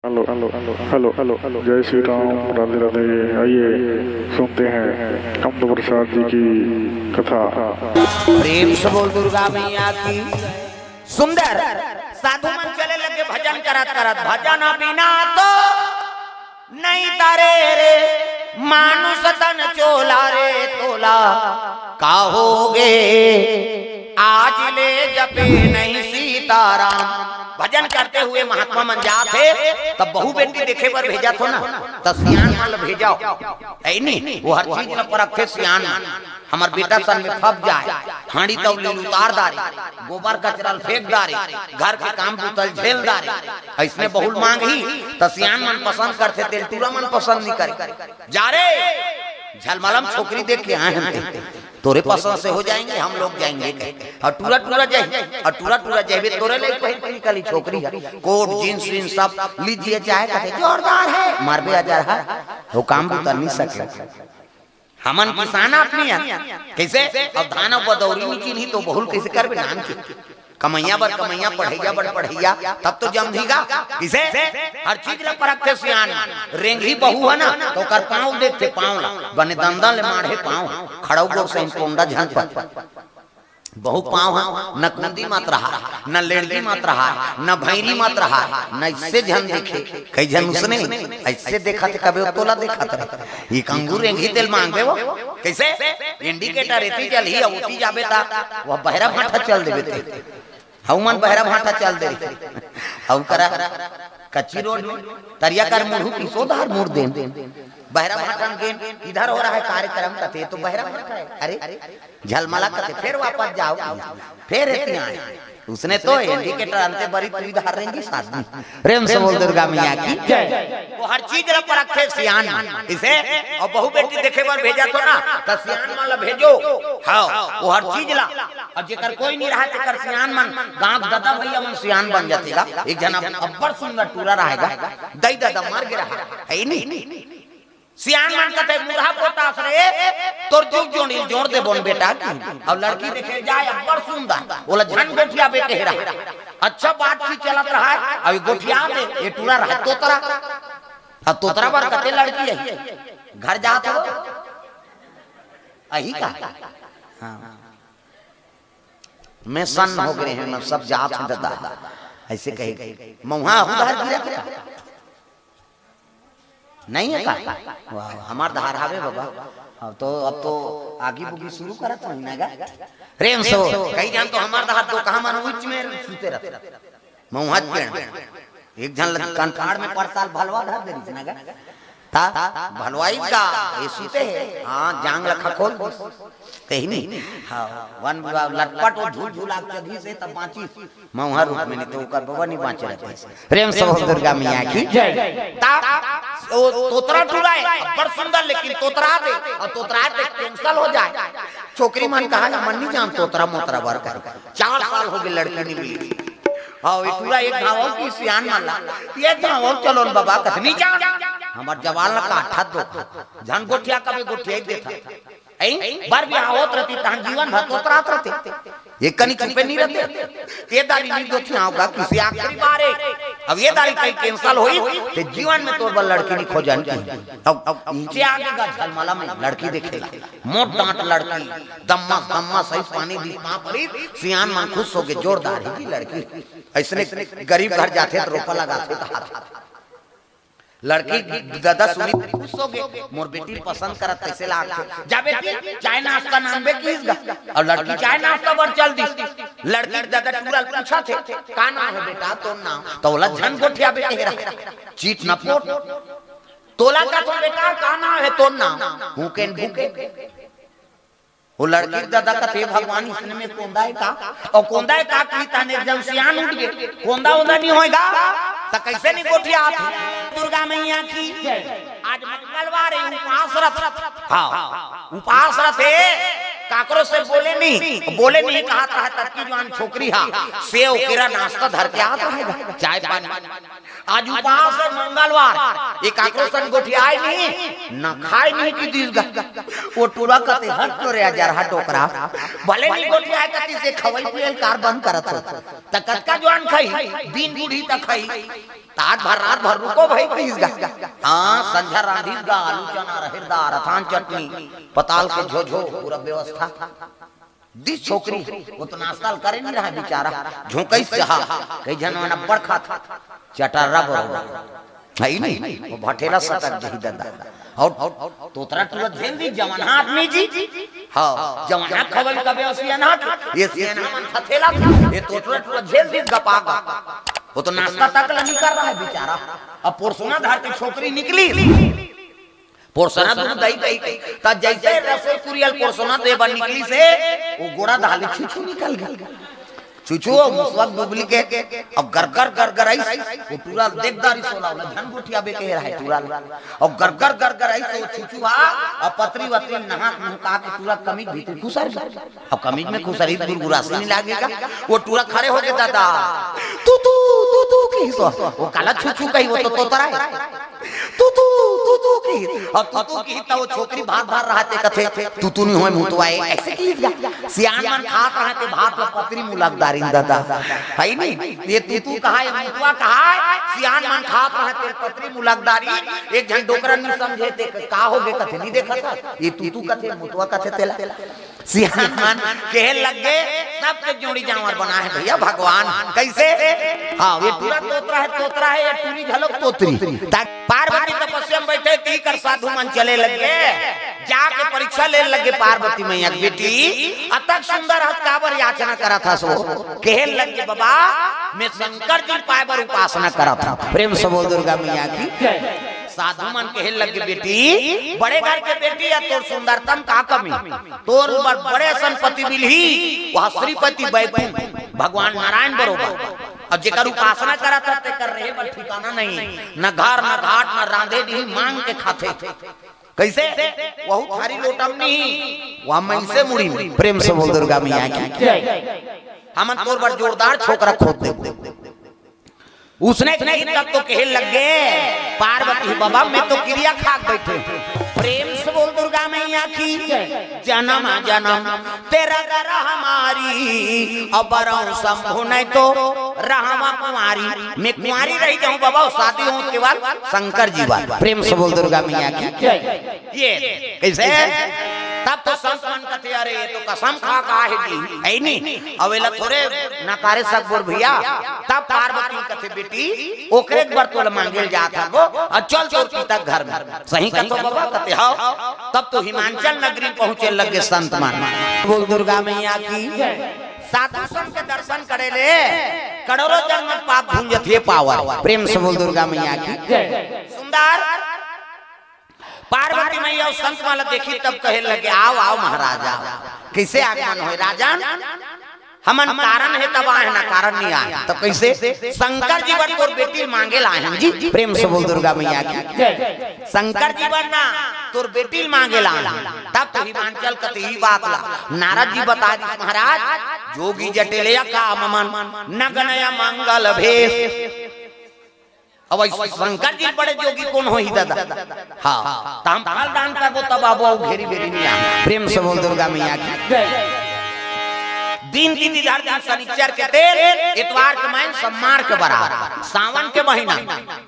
Hello hello hello hello hello hello जय श्री राम, राधे राधे। आइए सुनते हैं कंद प्रसाद जी की कथा। प्रेम से बोल दुर्गा मैया की। सुंदर साधु मन चले लगे भजन करत करत, भजन बिना तो नहीं तारे रे मानुष तन चोला रे तोला काहोगे आज ले जपे नहीं सीताराम। भजन करते हुए महात्मा मन जाते तब बहु बेटी देखे पर भेजा थो ना, तो सियान माल भेजाओ है नहीं, वो हर चीज में परखे सियान हमार बेटा सन में फप जाए, हांडी तवली उतार दारे, गोबर कचरा फेंक दारे, घर के काम बुतल झेल दारे, ऐसने बहुल मांग ही तो सियान मन पसंद करते, तेलतुरा मन पसंद नहीं करे। जा रे झलमलम छोकरी देख के आए हैं, तोरे पसंद से हो जाएंगे, हम लोग जाएंगे और टूरा टूरा जाए और टूरा टूरा जाए तोरे ले कली छोकरी है, कोट जींस जींस सब लीजिए चाहे कहते जोरदार है, मारबे आ जा रहा है वो काम भी कर नहीं सके। हमन किसान अपनी है कैसे अब धान बदौरी में चिन्ही तो बहुल कैसे करबे नाम के कमैया बर कमैया पढ़ैया बर पढ़ैया तब तो जम धीगा किसे हर चीज ला परखते सियान। रेंगी बहू है ना तो कर पांव देखते, पांव ला बने दंदा ले माढ़े पांव खड़ाऊ गो से कोंडा झन पर बहु पांव न कुंदी मत रहा न लेड़गी मत रहा न भैरी मत रहा न इससे झन देखे कई झन उसने ऐसे देखा थे कभी तोला देखा थे ये कंगूर रेंगी तेल मांगे वो कैसे इंडिकेटर एती चल ही उठी जाबे ता वो बहरा भाटा चल देबे थे हउमन बहरा भाटा चल दे हउ करा कच्ची रोड तरिया कर मुंह की सोधार मुड़ दे बहरा भाटा गेन इधर हो रहा है कार्यक्रम कथे तो बहरा भाटा है, अरे झलमला कथे फिर वापस जाओ फिर इतने आए उसने तो इंडिकेटर अंते बड़ी तू इधर रहेंगी साथ में। प्रेम से बोल दुर्गा मैया की जय। वो हर चीज ला परखे सियान इसे और बहु बेटी देखे बार भेजा तो ना तो सियान वाला भेजो हां वो हर चीज ला और जेकर कोई नहीं रहा तेकर सियान मन गांव दादा भैया मन सियान बन जातेगा। एक जना अब्बर सुंदर टूरा रहेगा दई दादा मार के रहा है नहीं सियान मन कहते मुरहा पोतास रे तोर जुग जोड़ी जोड़ दे बोन बेटा अब लड़की देखे जाए अब्बर सुंदर बोला झन गोठिया बेटे हेरा अच्छा बात की चलत रहा है अभी गोठिया दे ये टूरा रहा तोतरा अब तोतरा बार कहते लड़की है घर जात हो अही का हां मैं सन हो गए हैं मैं सब जात हैं दादा ऐसे कहे मौहा उधर गिरा नहीं है का वाह हमार धार हावे बाबा अब तो आगे बुगी शुरू करत महीना गा प्रेम सो कई जान तो हमार धार तो कहां मन उच्च में सुते रहते मौहत पेड़ एक जन कंठाड़ में पर साल भलवा धर दे ना गा ता भलवाई का ये सुते है हां जांग रखा खोल कहीं नहीं हां वन लटपट और झूल झूला के से तब बांची मौहर रूप में नहीं तो कर बाबा नहीं बांचे रहते। प्रेम से दुर्गा मैया की जय। ता तोतरा टूरा है बड़ सुंदर लेकिन तोतरा दे और तोतरा दे कैंसल हो जाए छोकरी मन कहा ना मन नहीं जान तोतरा मोतरा बर कर 4 साल हो गए लड़की नहीं मिली हां ये टूरा एक गांव की सियान माला ये गांव चलो बाबा कथनी जान हमार जवान का आठा दो झन गोठिया कभी गोठिया देता ऐ बार भी आवत रहती तहन जीवन भर तोतरात रहते ये कनी पे नहीं रहते ये दारी नहीं दोथी आओगा किसी आखिरी बार अब ये दारी कहीं कैंसल होई तो जीवन में तोर बल लड़की नहीं खोजन की अब नीचे आगे का झलमला में लड़की देखेला मोट डांट लड़की दम्मा दम्मा सही पानी दी मां पड़ी सियान मन खुश हो के जोरदार है की लड़की ऐसने गरीब घर जाते तो रोपा लगाते तो हाथ लड़की दादा सुनी खुश हो गए मोर बेटी पसंद करत कैसे लाग जा बेटी चाय नाश्ता नाम बे कीसगा और लड़की चाय नाश्ता बर चल दी लड़की दादा टूरा पूछा थे का नाम है बेटा तो नाम तो बोला झन गोठिया बेटे हेरा चीट न पोट तोला का तो बेटा का नाम है तो नाम भूकेन भूके वो लड़की दादा का थे भगवान इसने में कोंदा है का और कोंदा है का की ताने जब सियान उठ गए कोंदा उदा नहीं होएगा तो कैसे नहीं गोठिया आती। दुर्गा मैया की आज मंगलवार है उपास रथ हां उपास रथ है काकरो से बोले नहीं कहा था तब की जवान छोकरी हा सेव केरा नाश्ता धर के आता है चाय पानी आज उपवास है मंगलवार एक आक्रोशन गोठियाई नहीं न खाए नहीं की दीस वो टूरा कते हट तो रे हजार हट ओकरा भले नहीं गोठियाई कति से खवई पियल कार बंद करत हो त कतका जवान खाई दिन बूढ़ी तक खाई तात भर रात भर रुको भाई दीस हां संझा रांधीस गा आलू चना रहेदार अथान चटनी पताल के झोझो पूरा व्यवस्था दी छोकरी वो तो नाश्ता करे नहीं रहा बेचारा झोंकई से हा कई जनवाना बड़खा था चटर्रा बरोबर है नहीं वो भटेला सटक जही दादा और तोतरा तुला झेल दी जवाना आदमी जी हां जवाना खवल का व्यवसाय ना ये सेना मन थथेला ये तोतरा तुला झेल दी गपागा वो तो नाश्ता तक नहीं कर रहा है बेचारा अब पोरसोना धार की छोकरी निकली पोरसोना दूध दही दही ता जैसे रसोई कुरियल पोरसोना देबन निकली से वो गोड़ा धाली छुछू निकल गया छुछू मुसवक बुबली के अब गरगर आई वो पूरा देखदारी सोला धन गुठिया बे के रहा पूरा और गरगर आई तो छुछू और पतरी वतरी नहा मुका के पूरा कमीज भीतर खुसर अब कमीज में खुसरी गुरगुरासी नहीं लागेगा वो पूरा खड़े हो गए दादा तू की सो वो काला छुछू कही वो तो तोतरा है तू की अब तू की तो वो छोकरी भात रहा थे कथे तू नहीं होय मुतवाए ऐसे की सियान मन खात रहा थे भात में पतरी मुलकदारी दादा है नहीं ये तू कहा है मुतवा कहा है सियान मन खात रहा थे पतरी मुलकदारी एक जन डोकरा नहीं समझे थे का हो गए कथे नहीं देखा था ये तू कथे मुतवा कथे तेला सियान मन कह लग गए सबके जोड़ी जानवर बना है भैया भगवान कैसे हाँ ये पूरा तोतरा है ये टूरी झलक तोतरी पार्वती तपस्या में बैठे थी कर साधु मन चले लगे जाके परीक्षा ले लगे पार्वती मैया की बेटी अतक सुंदर हस्तावर याचना करा था सो कह लगे बाबा मैं शंकर जी पाए पर उपासना करा था प्रेम से बोल दुर्गा मैया की साधु मन कहे लगे बेटी बड़े घर के बेटी या तोर सुंदरतम का कमी तोर बड़े संपत्ति मिलही वह श्रीपति बैकुंठ भगवान नारायण बरोबर अब जेकर उपासना करा था ते कर रहे पर ठिकाना नहीं न घर न घाट न रांधे डी मांग के खाते कैसे वहु थारी लोटम नहीं वह मन से मुड़ी प्रेम से बोल दुर्गा मैया की हम तोर पर जोरदार छोकरा खोद दे उसने नहीं तब तो कहे लगे पार्वती बाबा मैं तो क्रिया खाक बैठे प्रेम से बोल दुर्गा मैया की जन्म जन्म तेरा दरा हमारी अबरौ शंभु नहीं तो रहमा कुमारी मैं कुमारी रही जाऊं बाबा शादी हो के बाद शंकर जी बात प्रेम से बोल दुर्गा मैया की ये कैसे तब तो संत मन कहते अरे ये तो कसम खा का है नहीं अवेला थोड़े नकारे सब बोल भैया तब पार्वती कहते बेटी ओकरे एक बार तोल मांगे जाता वो और चल चोर तक घर में सही कहतो बाबा कहते हां तब तो हिमाचल नगरी पहुंचे लगे संत मान बोल दुर्गा मैया की साधु संत के दर्शन करे ले करोड़ों जन्म पाप भूंजत है पावर प्रेम से बोल दुर्गा मैया की सुंदर पार्वती मैया उस संत वाला देखी तब कहे लगे आओ आओ महाराजा कैसे आगमन हो राजन हमन कारण है तब आए ना कारण नहीं आए तब कैसे शंकर जी बर तोर बेटी मांगे लाए हम जी प्रेम से बोल दुर्गा मैया की शंकर जी बर ना तोर बेटी मांगे लाए तब तो हिमाचल कते ही बात ला नारद जी बता दी महाराज जोगी जटेलिया का ममन नगनया मंगल भेष अब शंकर जी बड़े जोगी कौन हो ही दादा हाँ ताम फाल दान कर वो तब आबो घेरी घेरी नहीं आ प्रेम से बोल दुर्गा मैया की दिन की दीदार दिन शनिचर के तेल इतवार के महीने सम्मार के बराबर सावन के महीना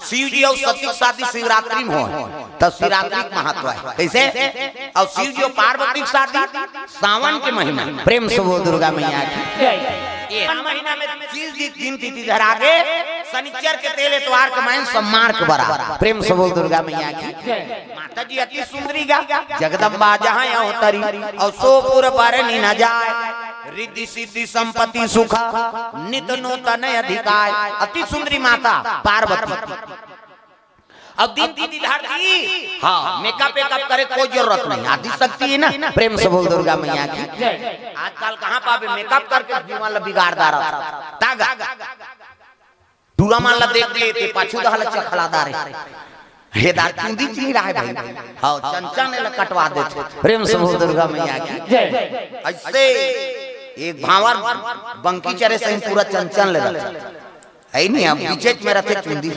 शिव जी और सती शादी शिवरात्रि में हो तब शिवरात्रि का महत्व है कैसे और शिव जी और पार्वती की शादी सावन के महीना प्रेम से बोल दुर्गा मैया की महीना में शिव जी दिन तिथि धर आगे शनिचर के तेल इतवार के महीने सम्मार के बराबर प्रेम से बोल दुर्गा मैया की माता जी अति सुंदरी गा जगदम्बा जहाँ यहाँ उतरी और सोपुर पर न जाए रिद्धि सिद्धि संपत्ति सुखा नित नूतन अधिकार अति सुंदरी माता पार्वती अब दिन की धारती हाँ मेकअप वेकअप करे कोई जरूरत नहीं आदि शक्ति है ना प्रेम से बोल दुर्गा मैया की आजकल कहाँ पावे मेकअप करके जीवन बिगाड़दा रहा तागा टूरा मान ला देख लेते पाछू दहल चखलादार हे दार चुंदी चली रहा है भाई हाँ चंचन ने कटवा देते प्रेम से बोल दुर्गा मैया की ऐसे एक भावर बंकी चरे से पूरा चंचन ले है नहीं अब पीछे में रथे चुंदी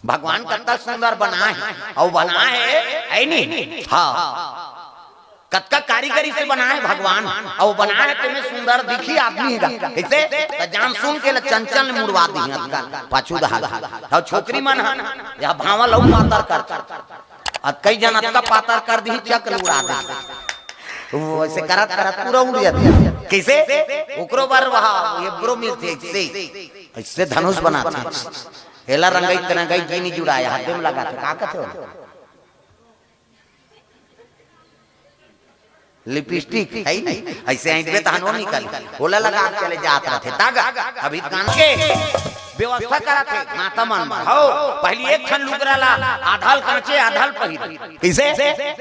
भगवान कत्ता सुंदर बना है और बना है नहीं हाँ कत्का कारीगरी से बना है भगवान और बना है तुम्हें सुंदर दिखी आदमी कैसे तो जान सुन के चंचल मुड़वा दी पाछू दहाल और छोकरी मन या भावल और पातर कर कई जन अतका पातर कर दी चक उड़ा दे वैसे करत करत पूरा उड़ जाती कैसे ओकरो बार वहां ये ब्रो मिलते ऐसे धनुष बनाते हेला रंगाई तरंगाई जी नहीं जुड़ाया हाथ में लगा का कहते हो लिपस्टिक है नहीं ऐसे ऐंठ पे तहनो निकल होला लगा चले जात रहते तागा अभी कान के व्यवस्था करा थे माता मन हो पहली एक खन लुगरा ला आधाल कंचे आधाल पहिर कैसे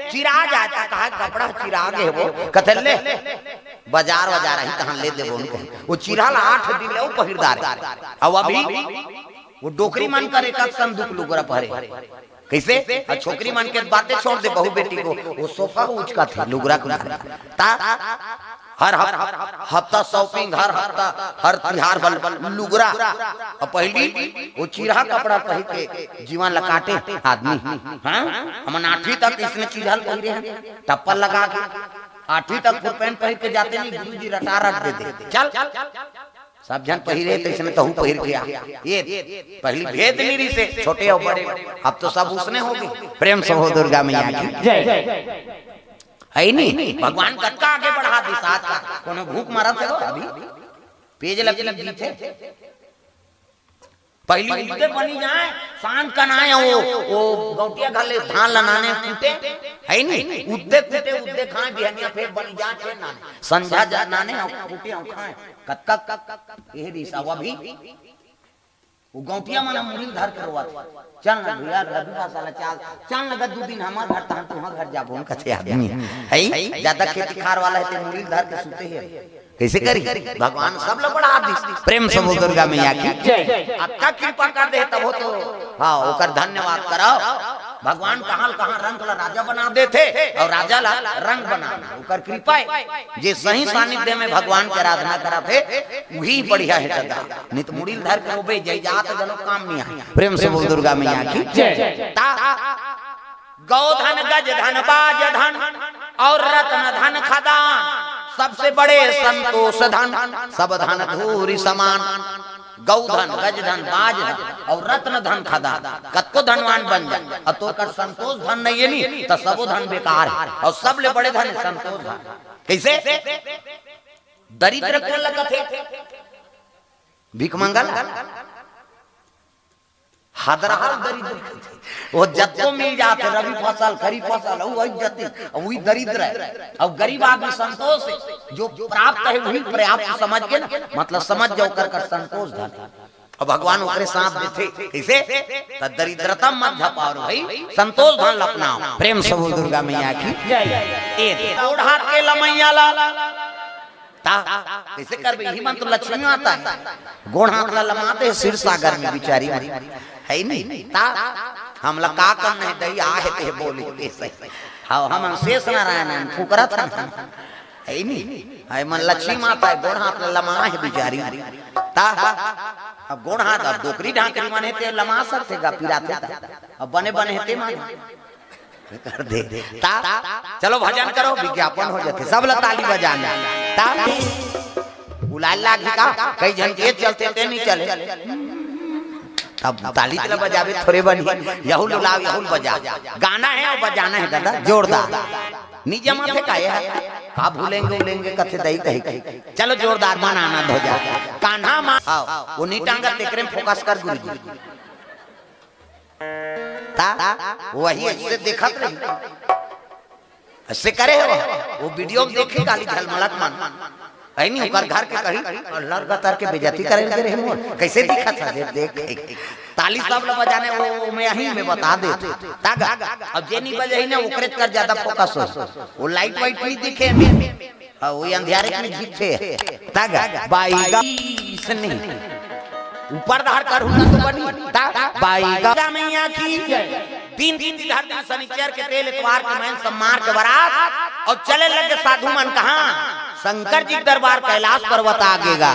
चिराग आता कहा कपड़ा चिराग है वो कथले बाजार बाजार ही तहन ले देबो वो चिराल 8 दिन ले वो पहिरदार अब अभी वो डोकरी मन करे का संदूक लुगरा पहरे कैसे छोकरी मन के बातें छोड़ दे बहू बेटी को वो सोफा उच का था लुगरा को ता हर हफ्ता शॉपिंग हर हफ्ता हर त्योहार बल लुगरा और पहली वो चिरहा कपड़ा पहन के जीवन लकाटे आदमी हां हम 8वीं तक इसने चिरहल पहिरे हैं टप्पल लगा के 8वीं तक फुल पैंट पहन के जाते नहीं गुरुजी रटा रट देते चल सब जन पहिरे तो इसने तहु पहिर गया ये पहली भेद नीरी से छोटे और बड़े अब तो सब उसने होगी प्रेम से हो दुर्गा मैया की जय है नहीं भगवान कत्का आगे बढ़ा दी साथ का कोनो भूख मरा थे अभी पेज लगे दी थे पहली उद्दे बनी जाए सांझ कनाए वो गौटिया घाले धान लनाने कूटे है नहीं उद्दे कूटे उद्दे खाए बिहनिया फिर बनी जाए नाने संझा जा नाने और कूटे और खाए कत्का ये दिशा अभी वो गौटिया माना मुड़ी धर के रोवा चल ना भैया रवि पासाला चल लगा 2 दिन हमार घर तहन तुहां घर जाबो उनका छे आदमी है ज्यादा खेती खार वाला है ते मुड़ी धर के सुते है कैसे करी भगवान सब लोग बढ़ा दी प्रेम से दुर्गा मैया की जय अत्ता कृपा कर दे तब हो तो हां ओकर धन्यवाद कराओ भगवान कहां रंग ला राजा बना देते और राजा ला रंग बना ओकर कृपा जे सही सानिध्य में भगवान के आराधना कराते वही बढ़िया है दादा नहीं तो मुड़ी धर के रोबे जय जात जनो काम नहीं है प्रेम से दुर्गा मैया की जय गौधन गज धन बाज धन और रत्न धन खदान सबसे बड़े संतोष धन सब धन धूरी समान गौधन गजधन बाजधन और रत्न धन खदान कत्को धनवान बन जाए और तो कर संतोष धन नहीं है नहीं तो सबो धन बेकार है और सब ले बड़े धन संतोष धन कैसे दरिद्र कौन लगत है भीख मंगल हदरहल दरिद्र वो जत्तो मिल जाते रवि फसल खरीफ फसल वही जति वही दरिद्र है और गरीब आदमी संतोष है जो प्राप्त है वही पर्याप्त समझ के ना मतलब समझ जाओ कर संतोष धन और भगवान ओकरे साथ देते कैसे त दरिद्रता मत झपाओ भाई संतोष धन अपनाओ प्रेम से बोल दुर्गा मैया की जय ए गोड़ हाथ के लमैया ला कैसे करबे यही मन तो लक्ष्मी आता है गोड़ हाथ ला लमाते सिर सागर में बिचारी है नहीं ता हमला का करना है दही आहे ते बोली ऐसे हां हम शेष नारायण फुकरा था है नहीं है मन लक्ष्मी माता है गोड़ हाथ लमा है बिचारी ता अब गोड़ हाथ अब डोकरी ढाकरी माने ते लमा सकते गा पिराते अब बने बने ते माने कर दे ता चलो भजन करो विज्ञापन हो जाते सब ला ताली बजाना ता उलाल लागी का कई जन ये चलते ते नहीं चले अब ताली तला बजावे थोड़े बनी यहुल लाव यहुल बजा गाना है और बजाना है दादा जोरदार नीचे माथे का है आप भूलेंगे उलेंगे कथे दही कही चलो जोरदार मन आनंद हो जाए कान्हा मां वो नी टांगा तेकरे में फोकस कर गुरुजी ता वही ऐसे देखत रही ऐसे करे हो वो वीडियो में देखे काली झलमलक मन है नहीं ओकर घर के कही अल्लाह गतर के बेइज्जती करे दे रहे मोर कैसे दिखा था देख ताली सब लोग बजाने वो मैं यहीं में बता दे तागा अब जे नहीं बजे ना ओकरे कर ज्यादा फोकस हो वो लाइट वाइट नहीं दिखे हां वो अंधियारे में दिखे तागा बाईगा इसने ऊपर धार कर हुना तो बनी बाईगा मैया की तीन धार दिन शनिचर के तेल इतवार के मैं सम्मार के बारात और चले लगे साधु मन कहां शंकर जी दरबार कैलाश पर्वत आगेगा